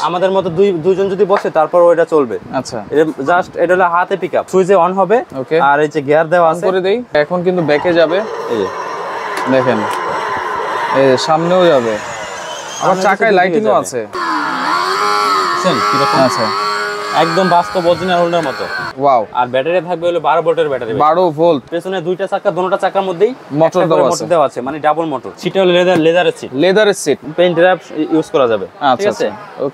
আমাদের মতো দুইজন যদি বসে তারপর ওইটা চলবে। আচ্ছা, জাস্ট এটা হলো হাতে পিকআপ, সুইচে অন হবে। ওকে, আর এই যে গিয়ার দেওয়া আছে করে দেই। এখন কিন্তু ব্যাকে যাবে, এই যে দেখেন, এই সামনেও যাবে, আবার চাকায় লাইটিংও আছে। আচ্ছা, একদম বাস্তব অরিজিনাল হোল্ডার মতো। ওয়াও। আর ব্যাটারি থাকবে হলো 12 ভোল্টের ব্যাটারি, 12 ভোল্ট। পেছনে দুইটা চাকা, দুটোটা চাকার মধ্যেই মোটর দেওয়া আছে, মানে ডাবল মোটর। সিট হলো লেদারের সিট, লেদারের সিট, পেইন্ট র‍্যাপ ইউজ করা যাবে। ঠিক আছে,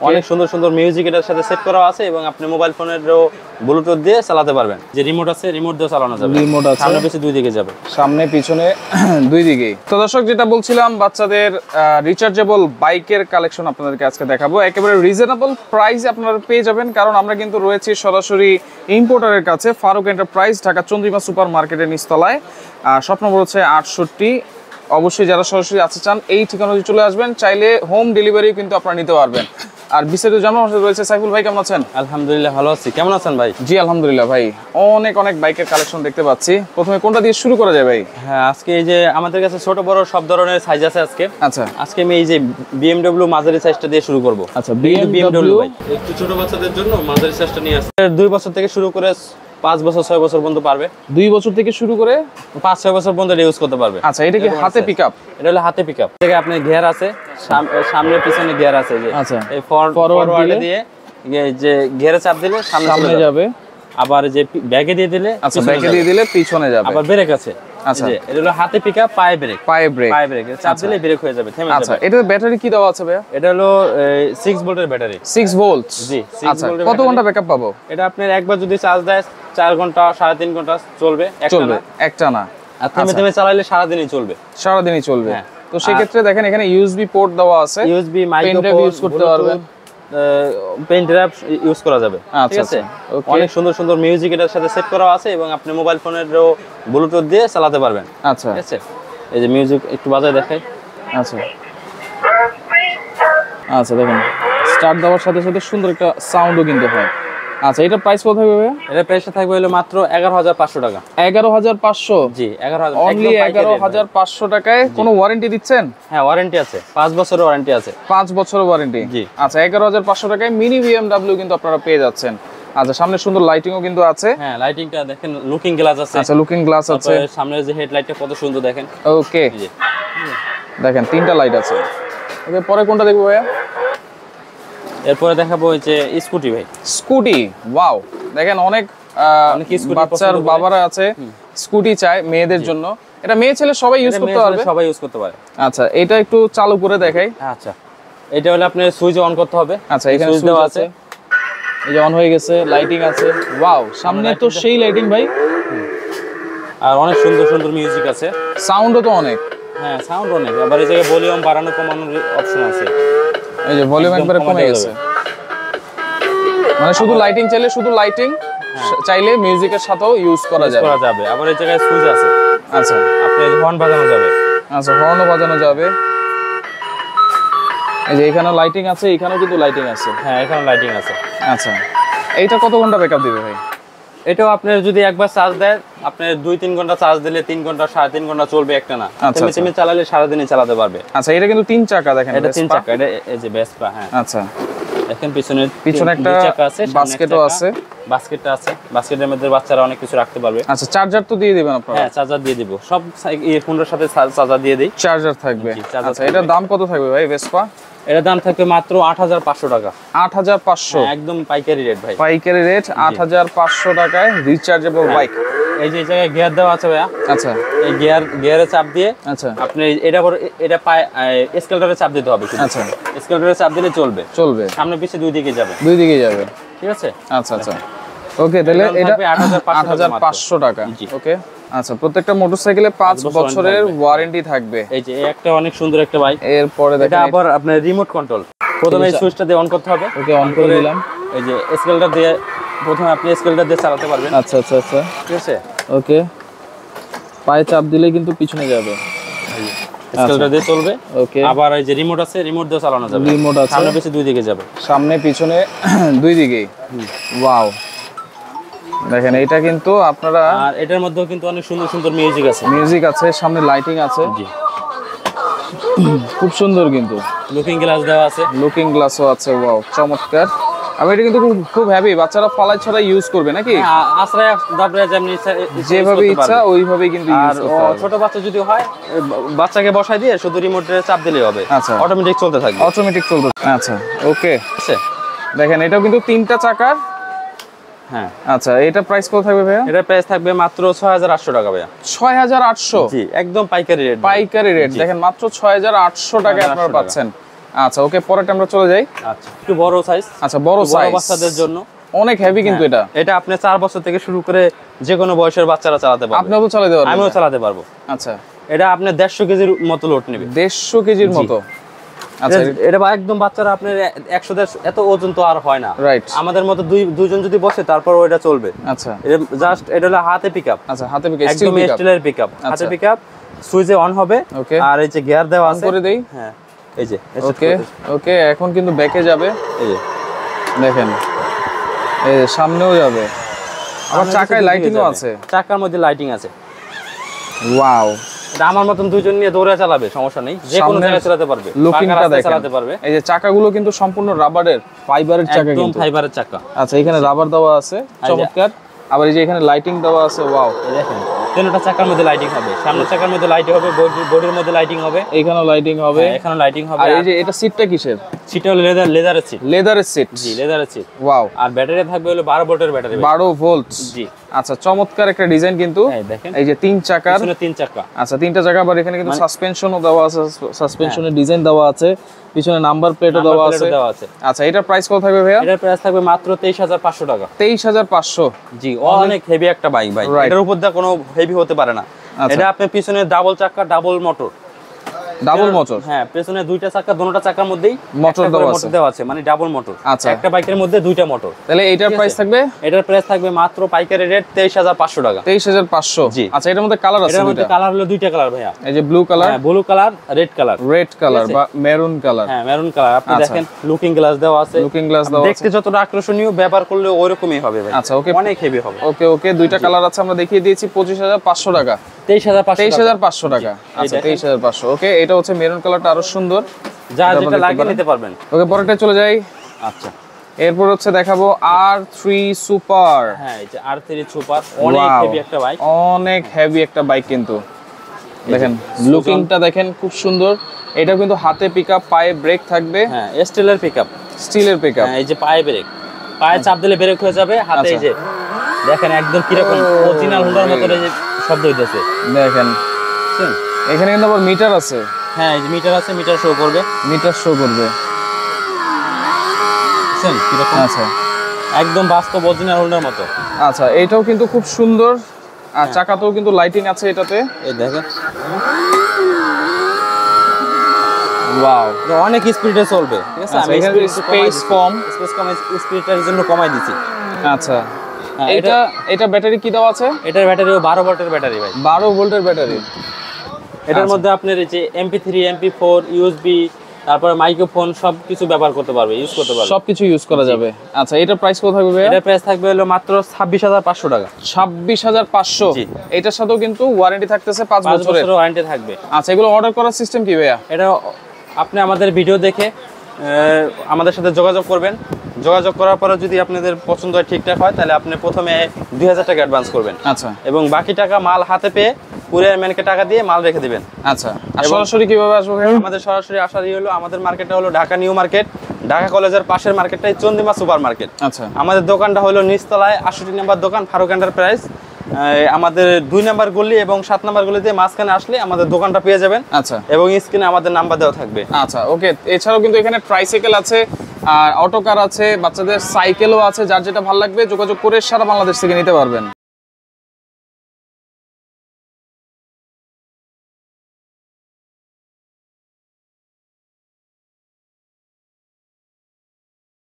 অনেক সুন্দর সুন্দর মিউজিক এটার সাথে সেট করা আছে এবং আপনি মোবাইল ফোনেরও ব্লুটুথ দিয়ে চালাতে পারবেন। যে রিমোট আছে, রিমোট দিয়ে চালানো যাবে। রিমোট আছে, সামনে পিছে দুই দিকে যাবে, সামনে পিছনে দুই দিকেই। তো দর্শক, যেটা বলছিলাম, বাচ্চাদের রিচার্জেবল বাইকের কালেকশন আপনাদেরকে আজকে দেখাবো। একেবারে রিজনেবল প্রাইসে আপনারা পেয়ে যাবেন, কারণ আমরা কিন্তু রয়েছি সরাসরি ইম্পোর্টারের কাছে, ফারুক এন্টারপ্রাইজ, ঢাকা চন্দ্রিমা সুপার মার্কেটের নিচতলায়। শপ নম্বর হচ্ছে 68। অবশ্যই যারা সরাসরি আসতে চান এই ঠিকানায় চলে আসবেন, চাইলে হোম ডেলিভারিও কিন্তু আপনারা নিতে পারবেন। আর বিস্তারিত জানার সাথে রয়েছে সাইফুল ভাই। কেমন আছেন? আলহামদুলিল্লাহ ভালো আছি, কেমন আছেন ভাই? জি আলহামদুলিল্লাহ ভাই, অনেক অনেক বাইকের কালেকশন দেখতে পাচ্ছি। প্রথমে কোনটা দিয়ে শুরু করা যায় ভাই? হ্যাঁ, আজকে এই যে আমাদের কাছে ছোট বড় সব ধরনের সাইজ আছে আজকে। আচ্ছা, আজকে আমি এই যে BMW মাঝারি সাইজটা দিয়ে শুরু করব। আচ্ছা, BMW ভাই, একটু ছোট বাচ্চাদের জন্য মাঝারি সাইজটা নিয়ে আসছে। 2 বছর থেকে শুরু করে 5 বছর 6 বছর পর্যন্ত পারবে। 2 বছর থেকে শুরু করে 5-6 বছর পর্যন্ত ইউজ করতে পারবে। আচ্ছা, এটা কি হাতে পিকআপ? এটা হলো হাতে পিকআপ। থেকে আপনি গিয়ার আছে, সামনে পিছনে গিয়ার আছে। যে আচ্ছা, এই ফরওয়ার্ড দিয়ে যে গিয়ারে চাপ দিলে সামনে যাবে, আবার যে ব্যাগে দিয়ে দিলে, আচ্ছা, ব্যাগে দিয়ে দিলে পিছনে যাবে। আবার ব্রেক আছে। আচ্ছা, এটা হলো হাতে পিকআপ, পায়ে ব্রেক। পায়ে ব্রেক চাপ দিলে ব্রেক হয়ে যাবে, থেমে যাবে। আচ্ছা, এটার ব্যাটারি কি দেওয়া আছে ভাইয়া? এটা হলো 6 ভোল্টের ব্যাটারি। 6 ভোল্ট? জি, 6 আচ্ছা, ভোল্টের। কত ঘন্টা ব্যাকআপ পাবো? এটা আপনার একবার যদি চার্জ দেয় 4 ঘন্টা 3.5 ঘন্টা চলবে একটানা। আর থেমে চালাইলে সারাদিনই চলবে। সারাদিনই চলবে। হ্যাঁ। তো সেই ক্ষেত্রে দেখেন এখানে ইউএসবি পোর্ট দেওয়া আছে, ইউএসবি মাইক্রোফোন ইউজ করতে পারবেন, পেইন্ট র‍্যাপ ইউজ করা যাবে। ঠিক আছে, ওকে, অনেক সুন্দর সুন্দর মিউজিক এটার সাথে সেট করা আছে এবং আপনি মোবাইল ফোনেরও ব্লুটুথ দিয়ে চালাতে পারবেন। আচ্ছা, ঠিক আছে, এই যে মিউজিক একটু বাজায় দেখাই। আচ্ছা, আচ্ছা, দেখেন স্টার্ট দেওয়ার সাথে সাথে সুন্দর একটা সাউন্ডও কিন্তু হয়। আচ্ছা, এটা প্রাইস কত থাকবে ভাইয়া? এটা প্রাইসটা থাকবে হলো মাত্র 11,500 টাকা। 11,500? জি, 11,000, অনলি 11,500 টাকায়। কোনো ওয়ারেন্টি দিচ্ছেন? হ্যাঁ, ওয়ারেন্টি আছে, 5 বছরের ওয়ারেন্টি আছে। 5 বছরের ওয়ারেন্টি? জি। আচ্ছা, 11,500 টাকায় মিনি BMW কিন্তু আপনারা পেয়ে যাচ্ছেন। আচ্ছা, সামনে সুন্দর লাইটিংও কিন্তু আছে। হ্যাঁ, লাইটিংটা দেখেন, লুকিং গ্লাস আছে। আচ্ছা, লুকিং গ্লাস আছে। সামনের যে হেডলাইটটা কত সুন্দর দেখেন। ওকে, দেখেন 3টা লাইট আছে। ওকে, পরে কোনটা দেখবো ভাইয়া? এরপরে দেখাবো এই যে স্কুটি ভাই। স্কুটি, ওয়াও, দেখেন অনেক বাচ্চার বাবারা আছে, স্কুটি চায় মেয়েদের জন্য। এটা মেয়ে ছেলে সবাই ইউজ করতে পারবে? সবাই ইউজ করতে পারে। আচ্ছা, এটা একটু চালু করে দেখাই। আচ্ছা, এটা হলো আপনার সুইচ অন করতে হবে। আচ্ছা, এখানে সুইচ দেওয়া আছে, এই যে অন হয়ে গেছে, লাইটিং আছে। ওয়াও, সামনে তো সেই লাইটিং ভাই, আর অনেক সুন্দর সুন্দর মিউজিক আছে। সাউন্ডও তো অনেক। হ্যাঁ, সাউন্ড অনেক। আবার এই জায়গায় ভলিউম বাড়ানো কমানোর অপশন আছে। এই যে ভলিউম একবারে কমে গেছে, মানে শুধু লাইটিং চাইলে শুধু লাইটিং, চাইলে মিউজিকের সাথেও ইউজ করা যাবে। আবার এই জায়গায় সুইচ আছে। আচ্ছা, আপনি হর্ন বাজানো যাবে। আচ্ছা, হর্নও বাজানো যাবে। এই যে এখানেও লাইটিং আছে, এখানেও কিন্তু লাইটিং আছে। হ্যাঁ, এখানে লাইটিং আছে। আচ্ছা, এইটা কত ঘন্টা ব্যাকআপ দিবে ভাই? এটাও আপনি যদি একবার চার্জ দেন, আপনি 2-3 ঘন্টা চার্জ দিলে 3 ঘন্টা 3.5 ঘন্টা চলবে একটানা। তুমি চালালে সারাদিনই চালাতে পারবে। আচ্ছা, এটা কিন্তু 3 চাকা, দেখেন এটা 3 চাকা। এটা এই যে ভেসপা। হ্যাঁ, আচ্ছা, দেখেন পিছনে একটা চাকা আছে, বাস্কেটও আছে। বাস্কেটটা আছে, বাস্কেটের মধ্যে বাচ্চারা অনেক কিছু রাখতে পারবে। আচ্ছা, চার্জার তো দিয়ে দিবেন আপনারা? হ্যাঁ, চার্জার দিয়ে দিব, সব ইয়ারফোনের সাথে চার্জার দিয়ে দেই। চার্জার থাকবে। আচ্ছা, এটার দাম কত থাকবে ভাই ভেসপা? এটার দাম থাকবে মাত্র 8,500 টাকা। 8,500? একদম পাইকারি রেট ভাই। পাইকারি রেট 8,500 টাকায় রিচার্জেবল বাইক। এই যে জায়গায় গিয়ার দেওয়া আছে ভাইয়া। আচ্ছা, এই গিয়ারে চাপ দিয়ে, আচ্ছা, আপনি এটা পায় এসকেলেটরে চাপ দিতে হবে। আচ্ছা, এসকেলেটরে চাপ দিলে চলবে। সামনে পিছে দুই দিকে যাবে। ঠিক আছে। আচ্ছা, আচ্ছা, ওকে, তাহলে এটা 8,500 টাকা। ওকে, আচ্ছা, প্রত্যেকটা মোটরসাইকেলে 5 বছরের ওয়ারেন্টি থাকবে। এই যে একটা অনেক সুন্দর একটা বাইক। এরপরে দেখেন, এটা আবার আপনার রিমোট কন্ট্রোল। প্রথমে এই সুইচটা দিয়ে অন করতে হবে। ওকে, অন করে দিলাম। এই যে এসকেলেটর দিয়ে প্রথমে আপনি এসকেলেটর দিয়ে চালাতে পারবেন। আচ্ছা, আচ্ছা, আচ্ছা, ঠিক আছে। ওকে, পায়ে চাপ দিলে কিন্তু পিছনে যাবে, এসকেলেটর দিয়ে চলবে। ওকে, আবার এই যে রিমোট আছে, রিমোট দিয়ে চালানো যাবে। রিমোট আছে, সামনে পিছে দুই দিকে যাবে। সামনে পিছনে দুই দিকেই। ওয়াও, দেখেন এটা কিন্তু আপনারা, আর এটার মধ্যেও কিন্তু অনেক সুন্দর সুন্দর মিউজিক আছে। সামনে লাইটিং আছে। জি, খুব সুন্দর কিন্তু লুকিং গ্লাস দেওয়া আছে। লুকিং গ্লাসও আছে, ওয়াও চমৎকার। আর এটা কিন্তু খুব হেভি, বাচ্চারা পালাই ছড়া ইউজ করবে নাকি? আশ্রয় দাবড়ে যেমনি যেভাবে ইচ্ছা ওইভাবে কিন্তু আর ইউজ করতে পারবে। ছোট বাচ্চা যদি হয় বাচ্চাকে বসাই দিয়ে শুধু রিমোটে চাপ দিলেই হবে, আচ্ছা অটোমেটিক চলতে থাকবে। অটোমেটিক চলতে, আচ্ছা ওকে। আছে দেখেন এটাও কিন্তু 3টা চাকার। হ্যাঁ আচ্ছা এটা প্রাইস কত থাকবে ভাইয়া? এটা প্রাইস থাকবে মাত্র 6800 টাকা ভাইয়া। 6800? জি একদম পাইকারি রেট। পাইকারি রেট দেখেন মাত্র 6800 টাকায় আপনারা পাচ্ছেন। আচ্ছা ওকে, পরেরটা আমরা চলে যাই। আচ্ছা একটু বড় সাইজ। আচ্ছা বড় সাইজ বাচ্চাদের জন্য অনেক হেভি কিন্তু এটা। এটা আপনি 4 বছর থেকে শুরু করে যে কোনো বয়সের বাচ্চারা চালাতে পারবে। আপনিও তো চালাতে পারবেন? আমিও চালাতে পারবো। আচ্ছা এটা আপনি 150 কেজির মতো লোড নেবে। 150 কেজির মতো? আচ্ছা এটা একদম বাচ্চারা আপনার 100 এত ওজন তো আর হয় না, রাইট। আমাদের মতো দুইজন যদি বসে তারপর ওটা চলবে। আচ্ছা এটা জাস্ট এটা হলো হাতে পিকআপ। আচ্ছা হাতে পিকআপ, একদম স্টিলের পিকআপ, হাতে পিকআপ, সুইচে অন হবে। ওকে, আর এই যে গিয়ার দেওয়া আছে, করে দেই। হ্যাঁ এই যে ওকে ওকে, এখন কিন্তু ব্যাকে যাবে, এই যে দেখেন এই যে সামনেও যাবে, আবার চাকায় লাইটিংও আছে। চাকার মধ্যে লাইটিং আছে। ওয়াও, এটা আমার মতন দুইজন নিয়ে দৌড়ে চালাবে, সমস্যা নেই, যে কোনো জায়গায় চালাতে পারবে। লুকিংটা দেখেন, চালাতে পারবে। এই যে চাকাগুলো কিন্তু সম্পূর্ণ রাবারের, ফাইবারের চাকা একদম কিন্তু। ফাইবারের চাকা। আচ্ছা এখানে রাবার দেওয়া আছে, চমৎকার। আবার এই যে এখানে লাইটিং দেওয়া আছে, ওয়াও। দেখেন তিনটা চাকার মধ্যে লাইটিং হবে, সামনের চাকার মধ্যে লাইটিং হবে, বডির মধ্যে লাইটিং হবে, এইখানেও লাইটিং হবে, এখানেও লাইটিং হবে। আর এই যে এটা সিটটা কিসের? সিটটা হলো লেদারের সিট। লেদারের সিট? জি লেদারের সিট। ওয়াও। আর ব্যাটারি থাকবে হলো 12 ভোল্টের ব্যাটারি। 12 ভোল্ট? জি। আচ্ছা চমৎকার একটা ডিজাইন কিন্তু। দেখেন এই যে 3 চাকার, পিছনে 3 চাকা। আচ্ছা 3টা চাকা, আবার এখানে কিন্তু সাসপেনশনও দেওয়া আছে, সাসপেনশনের ডিজাইন দেওয়া আছে, পিছনে নাম্বার প্লেটও দেওয়া আছে। আচ্ছা এটার প্রাইস কত থাকবে ভাইয়া? এটার প্রাইস থাকবে মাত্র 23500 টাকা। 23500? জি, অনেক হেভি একটা বাইক ভাই, এটার উপর দিয়ে কোনো হেভি হতে পারে না। এটা আপনার পিছনে ডাবল চাকা, ডাবল মোটর। Double motor? হ্যাঁ, পেছনে 2টা চাকা, দুটোটা চাকার মধ্যেই মোটর দেওয়া আছে, মানে ডাবল মোটর। আচ্ছা, একটা বাইকের মধ্যে 2টা মোটর। তাহলে এটার প্রাইস থাকবে? এটার প্রাইস থাকবে মাত্র পাইকারি রেট 23500 টাকা। 23500? জি। আচ্ছা এটার মধ্যে কালার আছে? এটার মধ্যে কালার হলো 2টা কালার ভাইয়া। এই যে ব্লু কালার, হ্যাঁ blue colour, red colour. Red colour বা মেরুন কালার? হ্যাঁ মেরুন কালার। আপনি দেখেন লুকিং গ্লাস দেওয়া আছে, লুকিং গ্লাস দেওয়া আছে, দেখতে যতটা আকর্ষণীয়, ব্যবহার করলে ওইরকমই হবে ভাই। আচ্ছা ওকে, অনেক হেভি হবে। ওকে ওকে, দুইটা কালার আছে, আমরা দেখিয়ে দিয়েছি। 25500 টাকা? 23500 টাকা। আচ্ছা 23500। ওকে, এটা হচ্ছে মেরুন কালারটা, আরো সুন্দর, যা যেটা লাগে নিতে পারবেন। ওকে পরেরটা চলে যাই। আচ্ছা এরপর হচ্ছে দেখাবো R3 সুপার। হ্যাঁ এই যে R3 সুপার, অনেক হেভি একটা বাইক, অনেক হেভি একটা বাইক কিন্তু। দেখেন লুকিংটা দেখেন, খুব সুন্দর। এটা কিন্তু হাতে পিকআপ, পায়ে ব্রেক থাকবে। হ্যাঁ স্টিলের পিকআপ, স্টিলের পিকআপ। হ্যাঁ এই যে পায়ে ব্রেক, পায়ে চাপ দিলে ব্রেক হয়ে যাবে, হাতে এই যে দেখেন একদম কিরকম অরিজিনাল হোন্ডার মতো এই যে শব্দ হইতেছে দেখেন। এখানে কিন্তু আবার মিটার আছে। হ্যাঁ এই যে মিটার আছে, মিটার শো করবে, মিটার শো করবে। কিরকম, আচ্ছা একদম বাস্তব অরিজিনাল হোন্ডার মতো। আচ্ছা এটাও কিন্তু খুব সুন্দর, আর চাকাতেও কিন্তু লাইটিং আছে এটাতে। এই দেখেন ওয়াও, অনেক স্পিডে চলবে, ঠিক আছে। আমি এখানে স্পেস কম, স্পিডটার জন্য কমাই দিছি। আচ্ছা এটা ব্যাটারি কি দেওয়া আছে? এটার ব্যাটারিও 12 ভোল্টের ব্যাটারি ভাই। 12 ভোল্টের ব্যাটারি। এটার মধ্যে আপনার এই যে MP3, MP4, USB, তারপরে মাইক্রোফোন সবকিছু ব্যবহার করতে পারবে, ইউজ করতে পারবে, সবকিছু ইউজ করা যাবে। আচ্ছা এটার প্রাইস কত থাকবে? এটার প্রাইস থাকবে হলো মাত্র 26500 টাকা। 26500? জি। এটার সাথেও কিন্তু ওয়ারেন্টি থাকতেছে 5 বছরের ওয়ারেন্টি থাকবে। আচ্ছা এগুলো অর্ডার করার সিস্টেম কি ভাইয়া? এটা আপনি আমাদের ভিডিও দেখে আমাদের সাথে যোগাযোগ করবেন। যোগাযোগ করার পরে যদি আপনাদের পছন্দ হয়, ঠিকঠাক হয়, তাহলে আপনি প্রথমে 2000 টাকা অ্যাডভান্স করবেন। আচ্ছা, এবং বাকি টাকা মাল হাতে পেয়ে কুরিয়ার ম্যানকে টাকা দিয়ে মাল রেখে দিবেন। আচ্ছা, আর সরাসরি কিভাবে আসবো? আমাদের সরাসরি আসারই হলো, আমাদের মার্কেটটা হলো ঢাকা নিউ মার্কেট, ঢাকা কলেজের পাশের মার্কেটটাই চন্দিমা সুপার মার্কেট। আচ্ছা, আমাদের আমাদের দোকানটা হলো নিচতলায় 68 নম্বর দোকান, ফারুক এন্টারপ্রাইজ। আমাদের 2 নাম্বার গলি এবং 7 নাম্বার গলিতে মাঝখানে আসলে আমাদের দোকানটা পেয়ে যাবেন। আচ্ছা, এবং স্ক্রিনে আমাদের নাম্বার দেওয়া থাকবে। আচ্ছা ওকে, এছাড়াও কিন্তু এখানে ট্রাইসাইকেল আছে, আর অটো কার আছে, বাচ্চাদের সাইকেলও আছে, যার যেটা ভালো লাগবে যোগাযোগ করে সারা বাংলাদেশ থেকে নিতে পারবেন।